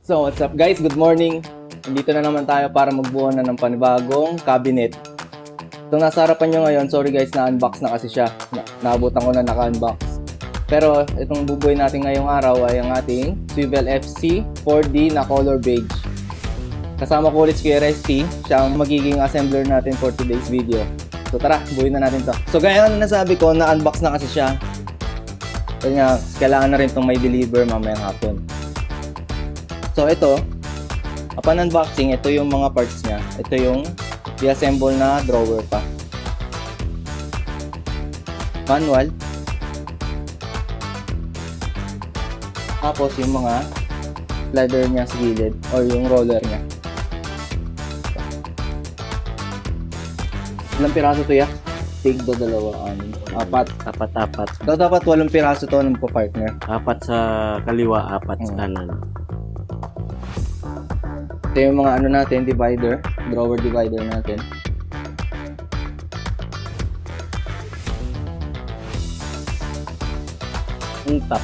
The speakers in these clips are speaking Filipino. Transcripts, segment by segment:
So, what's up guys? Good morning! Nandito na naman tayo para magbuo na ng panibagong cabinet. Itong nasa harapan nyo ngayon, sorry guys, na-unbox na kasi siya. Naabutan ko na naka-unbox. Pero itong bubuoy natin ngayong araw ay ang ating Swivel FC 4D na color beige. Kasama ko ulit si RST, siya ang magiging assembler natin for today's video. So tara, buuin na natin to. So gaya na nasabi ko, na-unbox na kasi siya. Kaya kailangan na rin itong may deliver mamayang hapon. So ito, upon unboxing, ito yung mga parts niya. Ito yung i-assemble na drawer pa. Manual. Tapos yung mga slider niya sa gilid or yung roller niya. Ilang piraso to ya? Tig do dalawa, apat. Apat. So dapat 8 piraso to ng partner. Apat sa kaliwa, apat sa kanan. Ito yung mga ano natin, divider, drawer divider natin. Yung top.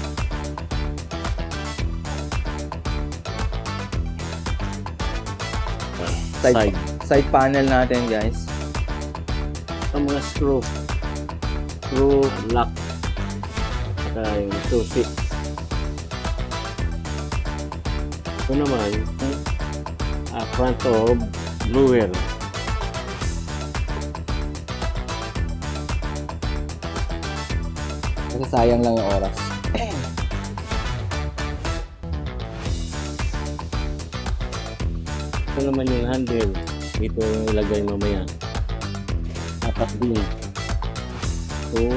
Side panel natin guys. Ang mga screw, lock, saka yung susi. Ito naman, front of blower. Kasi sayang lang yung oras. Ito naman yung handle. Dito yung ilagay mamaya. Apat din. 2,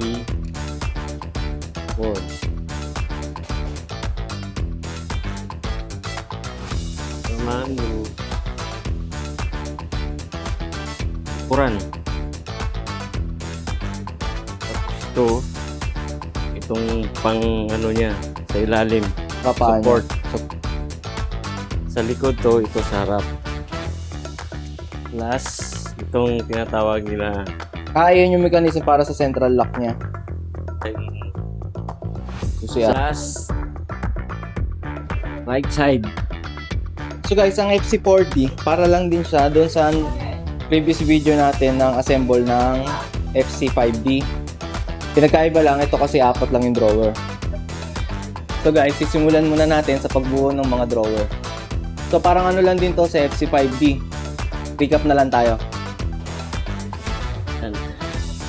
3, 4. Naman yung ukuran. Tapos itong pang ano niya sa ilalim. Paano? Support. Sa likod to, ito sa harap. Plus, itong tinatawag nila Yun yung mechanism para sa central lock niya. Susiya. plus right side. So guys, ang FC4D, para lang din siya doon sa previous video natin ng assemble ng FC5D. Pinagkaiba lang, ito kasi apat lang yung drawer. So guys, sisimulan muna natin sa pagbuo ng mga drawer. So parang ano lang din to sa FC5D. Pick up na lang tayo.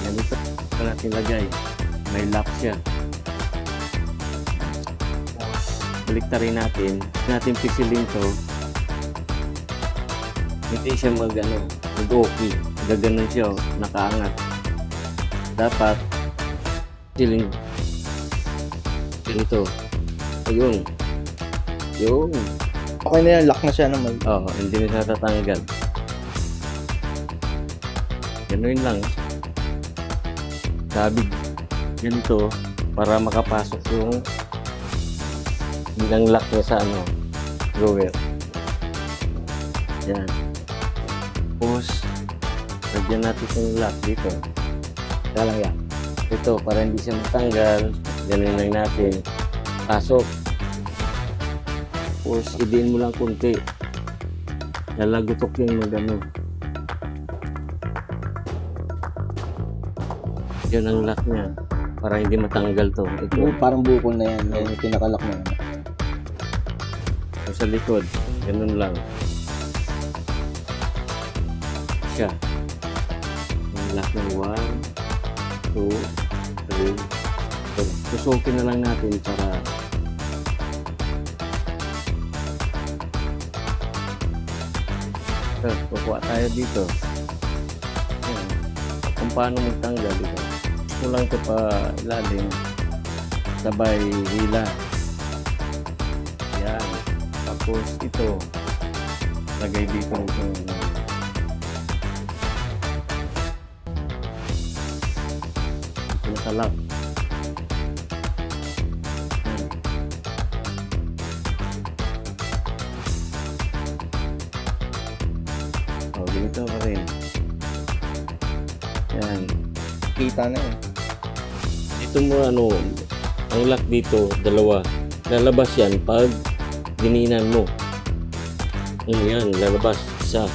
Ganito pa natin lagay. May lock siya. Baliktarin natin. Pisilin to. Hindi siya mag-okay. Gaganon siya, nakaangat. Dapat pisilin. Ganito. Ayun. Yun. Okay na yan, lock na siya naman. Oo, hindi na natatanggal. Ganuin lang. Sabig. Ganito para makapasok yung bilang lock niya sa drawer. Yan. Tapos, lagyan natin yung lock dito. Kaya lang yan. Ito, para hindi siya matanggal. Ganuin lang natin. Pasok. Tapos, idiin mo lang kunti. Lalagutok yung magano. Yun ang lock niya. Para hindi matanggal to. Ito. Parang bukol na yan. Yan yung pinaka-lock na yan. Ito sa likod. Ganun lang. Siya. Yung lock ng 1, 2, 3. Tusukin na lang natin para kukuha tayo dito. Yan. Kung paano magtanggal dito. Kulang ito pa ilalim. Sabay hila. Yan. Tapos ito. Lagay dito ito. Ito nakalak. Yan. Ganito pa rin. Yan. Kita na yun. Dito mo ang lock dito, dalawa. Lalabas yan pag dininan mo. Yan, lalabas. Isa.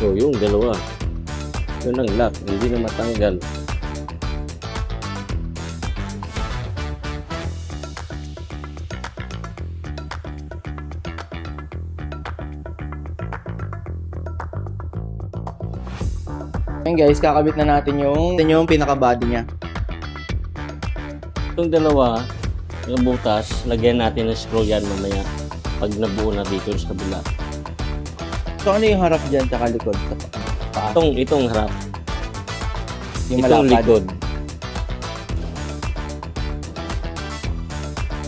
So, yung dalawa. Yun ang lock. Hindi na matanggal. Ayun guys, kakabit na natin yung pinaka-body niya. Itong dalawa, yung butas, lagyan natin ng screw yan mamaya. Pag nabuo na dito sa kabila. So ano yung harap dyan tsaka likod? Sa paa? Itong harap. Yung Itong malapad. likod.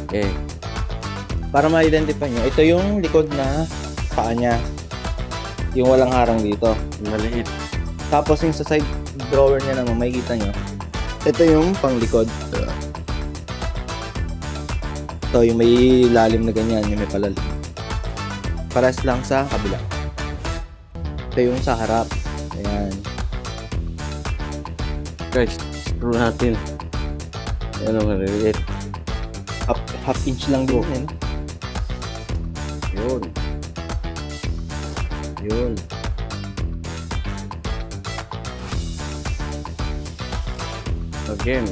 Okay. Para ma-identify nyo, ito yung likod na paa niya. Yung walang harang dito. Maliit. Tapos yung sa side drawer niya naman, makikita nyo. Ito yung panglikod. Ito yung may lalim na ganyan, yung may palalim. Paras lang sa kabila. Ito yung sa harap. Ayan. Guys, screw natin. Ano maliliit. Half inch lang din yan. Yun. Yun. Again.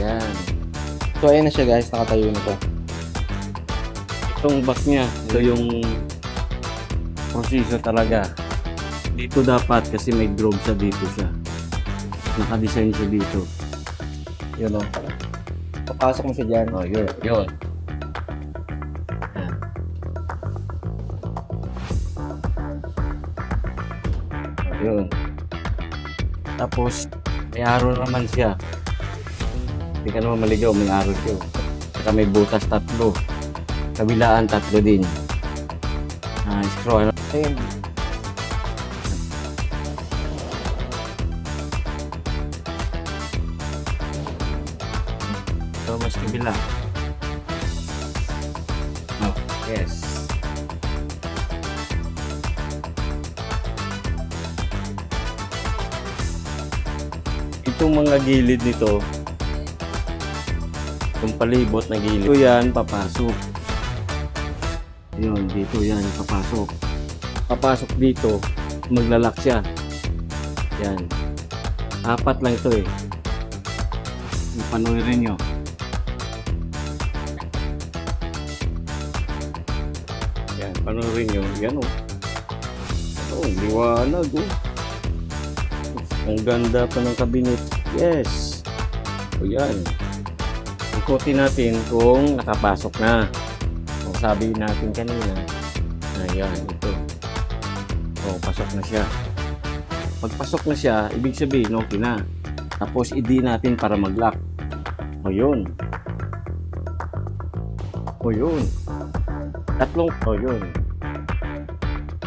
Yan. So ayan na siya guys, nakatayo na to. Itong back niya, ito yung proseso talaga. Dito dapat kasi may groove sa dito siya. Naka-design siya dito. Yun o. Papasok mo siya dyan. Oh, yun. Yun. Yan. Yun. Tapos, may arrow naman siya. Hindi ka naman maligaw, may arrow siya. Saka may butas 3. Kabilaan 3 din. Screw ano. Ayun. So, mas kabila. Oh, yes. Itong mga gilid nito, itong palibot na gilid, ito yan, papasok. Yun, dito yan, papasok. Papasok dito, maglalak siya. Yan. 4 lang ito eh. Panuhin nyo. Yan, panuhin nyo. Yan o. Oh, liwanag o. Ang ganda pa ng cabinet. Yes. O yan. Ikutin natin kung nakapasok na. O sabi natin kanina. Ayan, ito. O, pasok na siya. Pagpasok na siya, ibig sabihin, okay na. Tapos, i-D natin para mag-lock. O, yun. O, yun. 3. O, yun.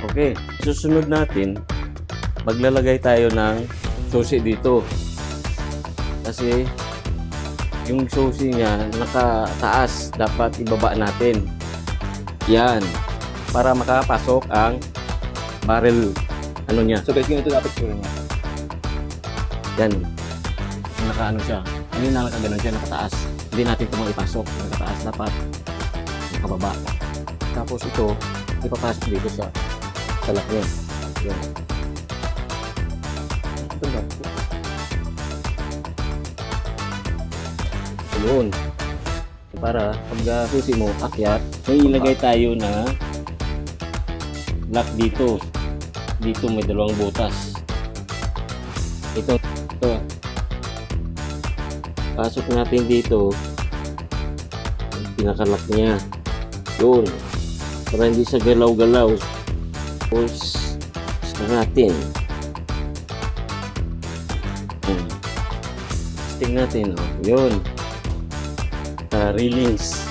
Okay. Susunod natin, maglalagay tayo ng susi dito. Kasi, yung susi niya, nakataas. Dapat ibaba natin. Yan. Para makapasok ang barrel, ano niya. So guys, ganito dapat sura niya. Yan. Naka-ano siya. Hindi na nakaganon siya, nakataas. Hindi natin ito maipasok. Nakataas dapat. Nakababa. Tapos ito, ipapasok dito sa lock niya. Yan. Ito lang. Yun. Para pag susi mo, akyat, may ilagay tayo na lock dito. Dito may 2 butas. Ito. Pasok natin dito. Pinaka-lock niya. Yun. Para hindi siya galaw-galaw. Tapos, sa natin. Testing natin. Oh. Yun. Railings.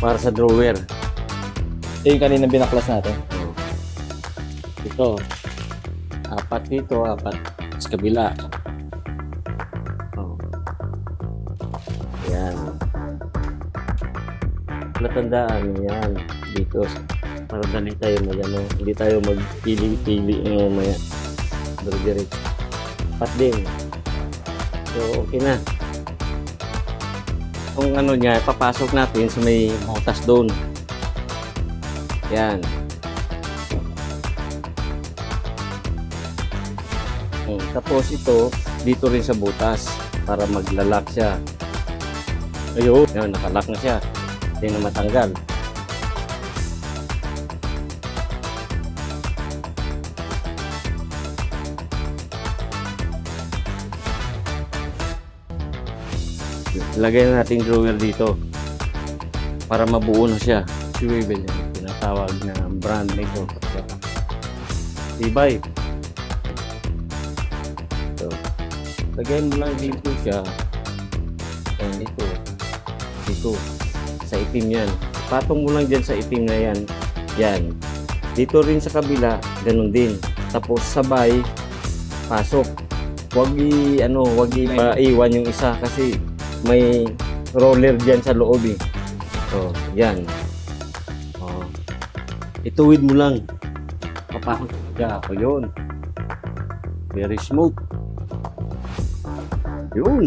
Para sa drawer. Ito yung kanina binaklas natin. Oh. Ito. 4 dito, 4 sa kabila. Oh. Yan. Natandaan yan dito para dali tayo ano, hindi tayo magpili-pili mamaya. Diretso. 4 din. So, okay na. Kung ano niya, papasok natin sa may butas doon. Yan. Tapos ito, dito rin sa butas para maglalak siya. Ayun, yun, nakalock na siya. Hindi na matanggal. Lagay na natin drawer dito para mabuo na siya. Swivel yan, tinatawag na brand nito. Tibay. So, lagyan mo lang dito siya. Ayan, dito. Sa itim yan. Patong mo lang dyan sa itim na yan. Yan. Dito rin sa kabila, ganun din. Tapos sabay, pasok. Huwag ipaiwan yung isa kasi may roller dyan sa loob eh. So, yan. Oh. Ituwid mo lang. Papakot. Yeah, ako yun. Very smooth. Yun.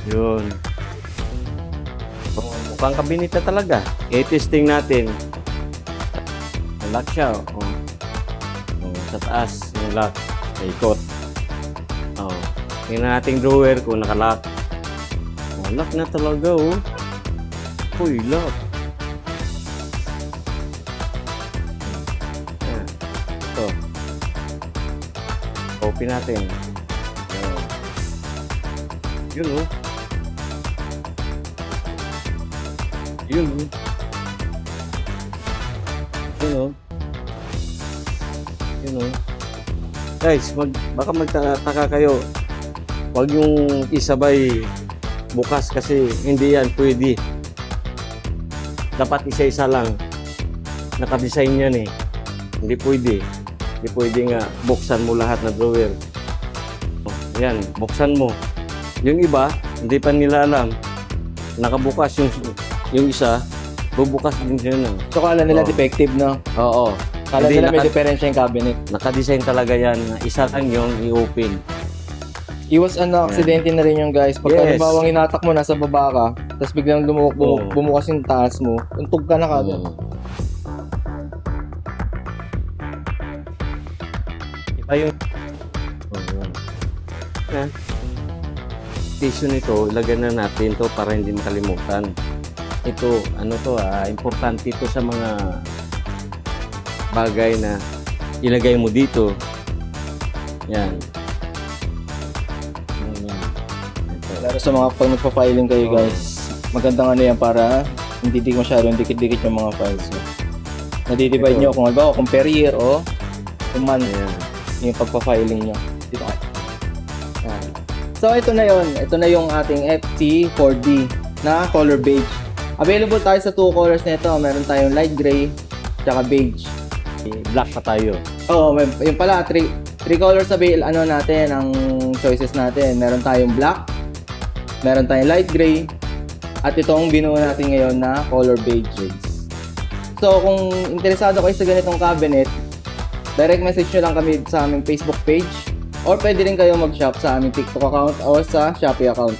Yun. Oh, mukhang kabinet na talaga. I-testing natin. Lock siya. Oh. Sa taas, yung lock. Ikot. Oh. Tingnan natin drawer kung nakalock. Oh, lock na talaga oh. Uy, lock. Ayan. Ito. Open natin. Ayan. Yun oh. Yun oh. Yun oh. Yun oh. Guys, baka magtataka kayo. Huwag yung isabay bukas kasi hindi yan pwede. Dapat isa-isa lang. Nakadesign yan eh. Hindi pwede. Hindi pwede nga buksan mo lahat na drawer. Yan, buksan mo. Yung iba, hindi pa nila alam. Nakabukas yung isa, bubukas din yun. So kala nila defective, no? Oo. Kala Hindi, nila may diferensya yung cabinet. Nakadesign talaga yan na isa lang yung i-open. Iwas aksidente na rin yung guys. Pag Yes. halimbawang inatak mo, nasa baba ka, tapos biglang Oo. bumukas yung taas mo, untog ka na kagad. Iba yung yan. Tissue nito, ilagyan na natin to para hindi makalimutan. Ito, importante ito sa mga bagay na ilagay mo dito. Yan. Yan. Ito. Lalo sa mga pag nagpa-filing kayo guys, magandang yan para hindi masyadong dikit-dikit yung mga files mo. Nadidivide Ito. nyo kung halimbawa kung per year o kung month Ayan. yung pagpa-filing nyo. Dito ka. Yan. So ito na yon. Ito na yung ating FT4D na color beige. Available tayo sa 2 colors nito. Meron tayong light gray tsaka beige. Black pa tayo. Oo, yung pala, 3 colors natin, ang choices natin. Meron tayong black, meron tayong light gray, at ito ang binuo natin ngayon na color beige. So, kung interesado kayo sa ganitong cabinet, direct message nyo lang kami sa aming Facebook page, or pwede rin kayo mag-shop sa aming TikTok account o sa Shopee account.